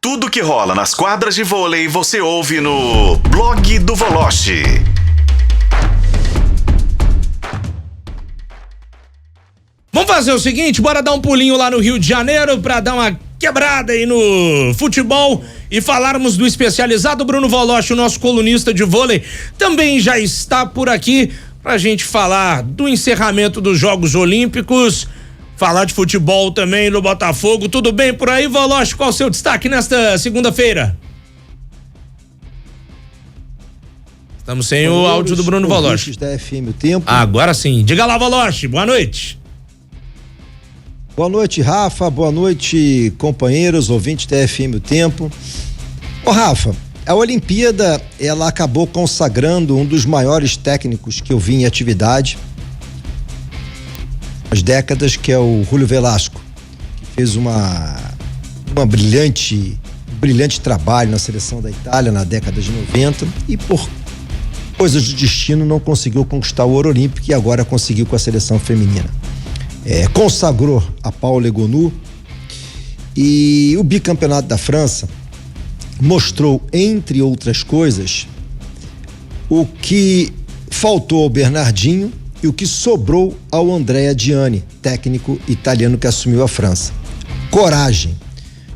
Tudo que rola nas quadras de vôlei você ouve no Blog do Voloche. Vamos fazer o seguinte, bora dar um pulinho lá no Rio de Janeiro pra dar uma quebrada aí no futebol e falarmos do especializado. Bruno Voloche, o nosso colunista de vôlei, também já está por aqui pra gente falar do encerramento dos Jogos Olímpicos, falar de futebol também no Botafogo. Tudo bem por aí, Voloche? Qual o seu destaque nesta segunda-feira? Estamos sem o áudio do Bruno Voloche. Da FM, o tempo. Agora sim. Diga lá, Voloche. Boa noite. Boa noite, Rafa. Boa noite, companheiros, ouvintes da FM, o tempo. Ô, Rafa, a Olimpíada, ela acabou consagrando um dos maiores técnicos que eu vi em atividade as décadas, que é o Júlio Velasco, que fez uma brilhante trabalho na seleção da Itália na década de 90 e por coisas do destino não conseguiu conquistar o ouro olímpico e agora conseguiu com a seleção feminina. Consagrou a Paula Egonu e o bicampeonato da França mostrou, entre outras coisas, o que faltou ao Bernardinho e o que sobrou ao Andrea Gianni, técnico italiano que assumiu a França. Coragem.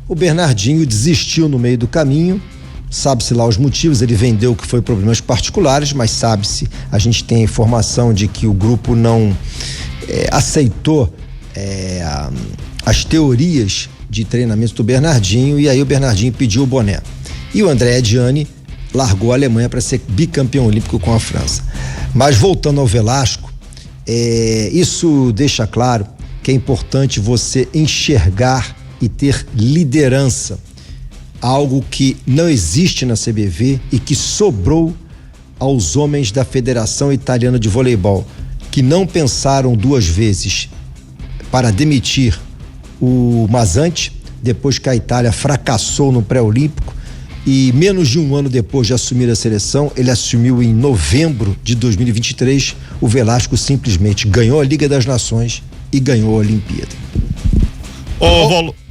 O Bernardinho desistiu no meio do caminho, sabe-se lá os motivos, ele vendeu que foi problemas particulares, mas sabe-se, a gente tem a informação de que o grupo não aceitou as teorias de treinamento do Bernardinho e aí o Bernardinho pediu o boné. E o Andrea Gianni largou a Alemanha para ser bicampeão olímpico com a França. Mas voltando ao Velasco, isso deixa claro que é importante você enxergar e ter liderança, algo que não existe na CBV e que sobrou aos homens da Federação Italiana de Voleibol, que não pensaram duas vezes para demitir o Mazzanti, depois que a Itália fracassou no pré-olímpico, e menos de um ano depois de assumir a seleção, ele assumiu em novembro de 2023, o Velasco simplesmente ganhou a Liga das Nações e ganhou a Olimpíada.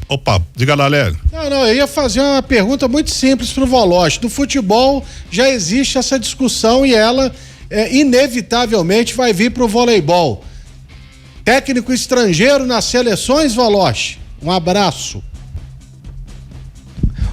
Opa, diga lá, Léo. Não, eu ia fazer uma pergunta muito simples pro Voloche. Do futebol já existe essa discussão e ela inevitavelmente vai vir pro voleibol. Técnico estrangeiro nas seleções, Voloche? Um abraço.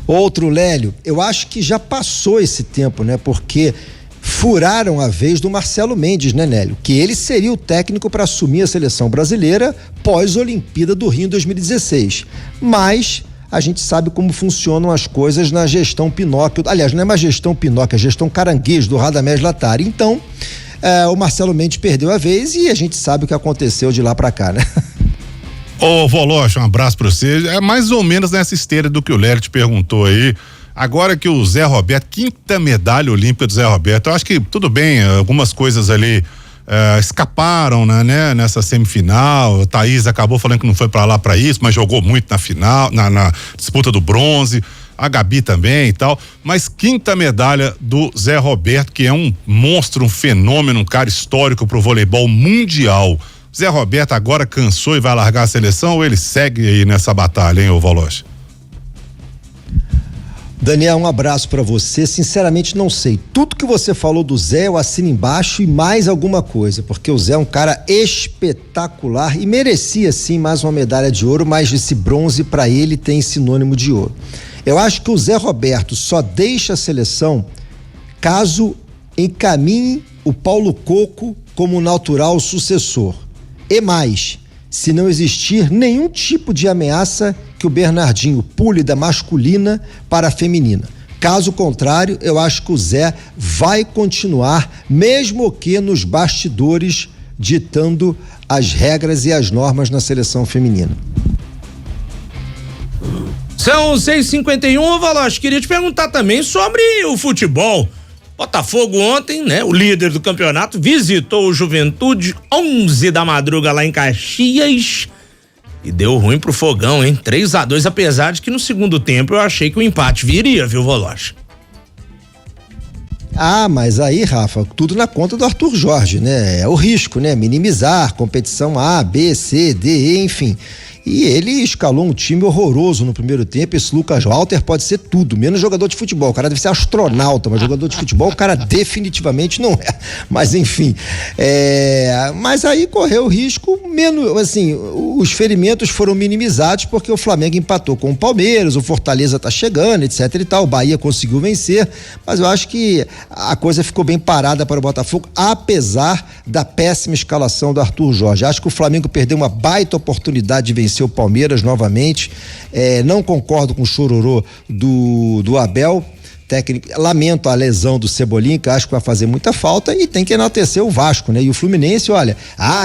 Outro, Lélio, eu acho que já passou esse tempo, né? Porque furaram a vez do Marcelo Mendes, né, Nélio? Que ele seria o técnico para assumir a seleção brasileira pós-Olimpíada do Rio em 2016. Mas a gente sabe como funcionam as coisas na gestão Pinóquio. Aliás, não é mais gestão Pinóquio, é gestão Caranguejo do Radamés Latari. Então, o Marcelo Mendes perdeu a vez e a gente sabe o que aconteceu de lá para cá, né? Ô, Voloche, um abraço pra você. É mais ou menos nessa esteira do que o Léo te perguntou aí. Agora que o Zé Roberto, quinta medalha olímpica do Zé Roberto, eu acho que tudo bem, algumas coisas ali escaparam, né, nessa semifinal. A Thaís acabou falando que não foi pra lá pra isso, mas jogou muito na final, na disputa do bronze. A Gabi também e tal, mas quinta medalha do Zé Roberto, que é um monstro, um fenômeno, um cara histórico pro voleibol mundial. Zé Roberto agora cansou e vai largar a seleção ou ele segue aí nessa batalha, hein, ô Voloche? Daniel, um abraço pra você. Sinceramente não sei. Tudo que você falou do Zé eu assino embaixo e mais alguma coisa, porque o Zé é um cara espetacular e merecia sim mais uma medalha de ouro, mas esse bronze pra ele tem sinônimo de ouro. Eu acho que o Zé Roberto só deixa a seleção caso encaminhe o Paulo Coco como natural sucessor. E mais, se não existir nenhum tipo de ameaça que o Bernardinho pule da masculina para a feminina. Caso contrário, eu acho que o Zé vai continuar, mesmo que nos bastidores, ditando as regras e as normas na seleção feminina. São 6h51, Voloche, queria te perguntar também sobre o futebol. Botafogo ontem, né, o líder do campeonato, visitou o Juventude 11 da madruga lá em Caxias e deu ruim pro Fogão, hein? 3-2, apesar de que no segundo tempo eu achei que o empate viria, viu, Voloche? Mas aí, Rafa, tudo na conta do Arthur Jorge, né? É o risco, né? Minimizar, competição A, B, C, D, E, enfim. E ele escalou um time horroroso no primeiro tempo. Esse Lucas Walter pode ser tudo, menos jogador de futebol. O cara deve ser astronauta, mas jogador de futebol o cara definitivamente não é. Mas enfim, mas aí correu o risco, menos, assim, os ferimentos foram minimizados porque o Flamengo empatou com o Palmeiras, o Fortaleza tá chegando, etc e tal, o Bahia conseguiu vencer, mas eu acho que a coisa ficou bem parada para o Botafogo, apesar da péssima escalação do Arthur Jorge. Acho que o Flamengo perdeu uma baita oportunidade de vencer o Palmeiras novamente. Não concordo com o chororô do Abel. Técnico, lamento a lesão do Cebolinha, que acho que vai fazer muita falta, e tem que enaltecer o Vasco, né? E o Fluminense, olha,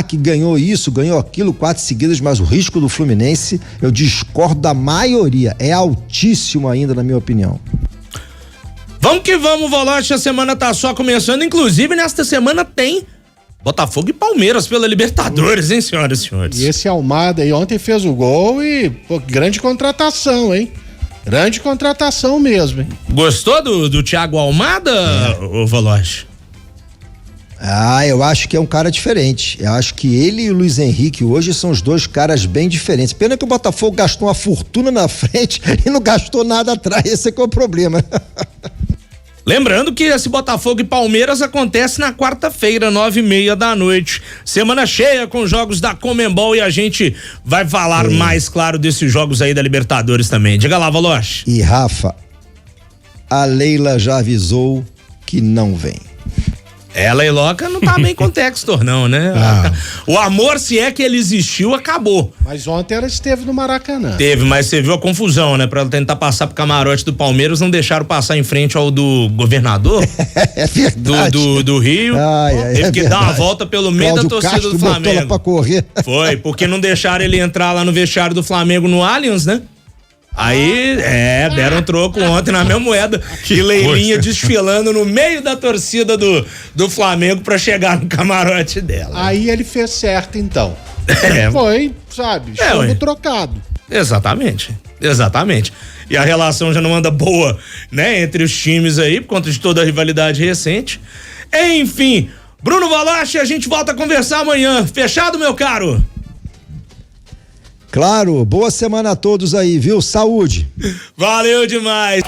que ganhou isso, ganhou aquilo, 4 seguidas, mas o risco do Fluminense, eu discordo da maioria, é altíssimo ainda, na minha opinião. Vamos que vamos, Voloche, a semana tá só começando, inclusive nesta semana tem Botafogo e Palmeiras pela Libertadores, hein, senhoras e senhores? E esse Almada aí ontem fez o gol e, pô, grande contratação, hein? Grande contratação mesmo, hein? Gostou do Thiago Almada, ô Voloche? Eu acho que é um cara diferente. Eu acho que ele e o Luiz Henrique hoje são os dois caras bem diferentes. Pena que o Botafogo gastou uma fortuna na frente e não gastou nada atrás. Esse é que é o problema. Lembrando que esse Botafogo e Palmeiras acontece na quarta-feira, 9:30 da noite. Semana cheia com jogos da Conmebol e a gente vai falar mais, claro, desses jogos aí da Libertadores também. Diga lá, Voloche. E Rafa, a Leila já avisou que não vem. Ela e Loca não tá bem com o Textor, não, né? O amor, se é que ele existiu, acabou. Mas ontem ela esteve no Maracanã. Teve, mas você viu a confusão, né? Pra ela tentar passar pro camarote do Palmeiras, não deixaram passar em frente ao do governador. É verdade. Do Rio. Teve que dar uma volta pelo meio da torcida Castro do Flamengo. botou ela pra correr. Foi, porque não deixaram ele entrar lá no vestiário do Flamengo no Allianz, né? Aí, deram troco ontem na mesma moeda. Que Leilinha desfilando no meio da torcida do Flamengo pra chegar no camarote dela. Aí ele fez certo, então. É. Foi, sabe, chumbo trocado. Exatamente. E a relação já não anda boa, né, entre os times aí, por conta de toda a rivalidade recente. Enfim, Bruno Voloche, a gente volta a conversar amanhã. Fechado, meu caro? Claro, boa semana a todos aí, viu? Saúde! Valeu demais!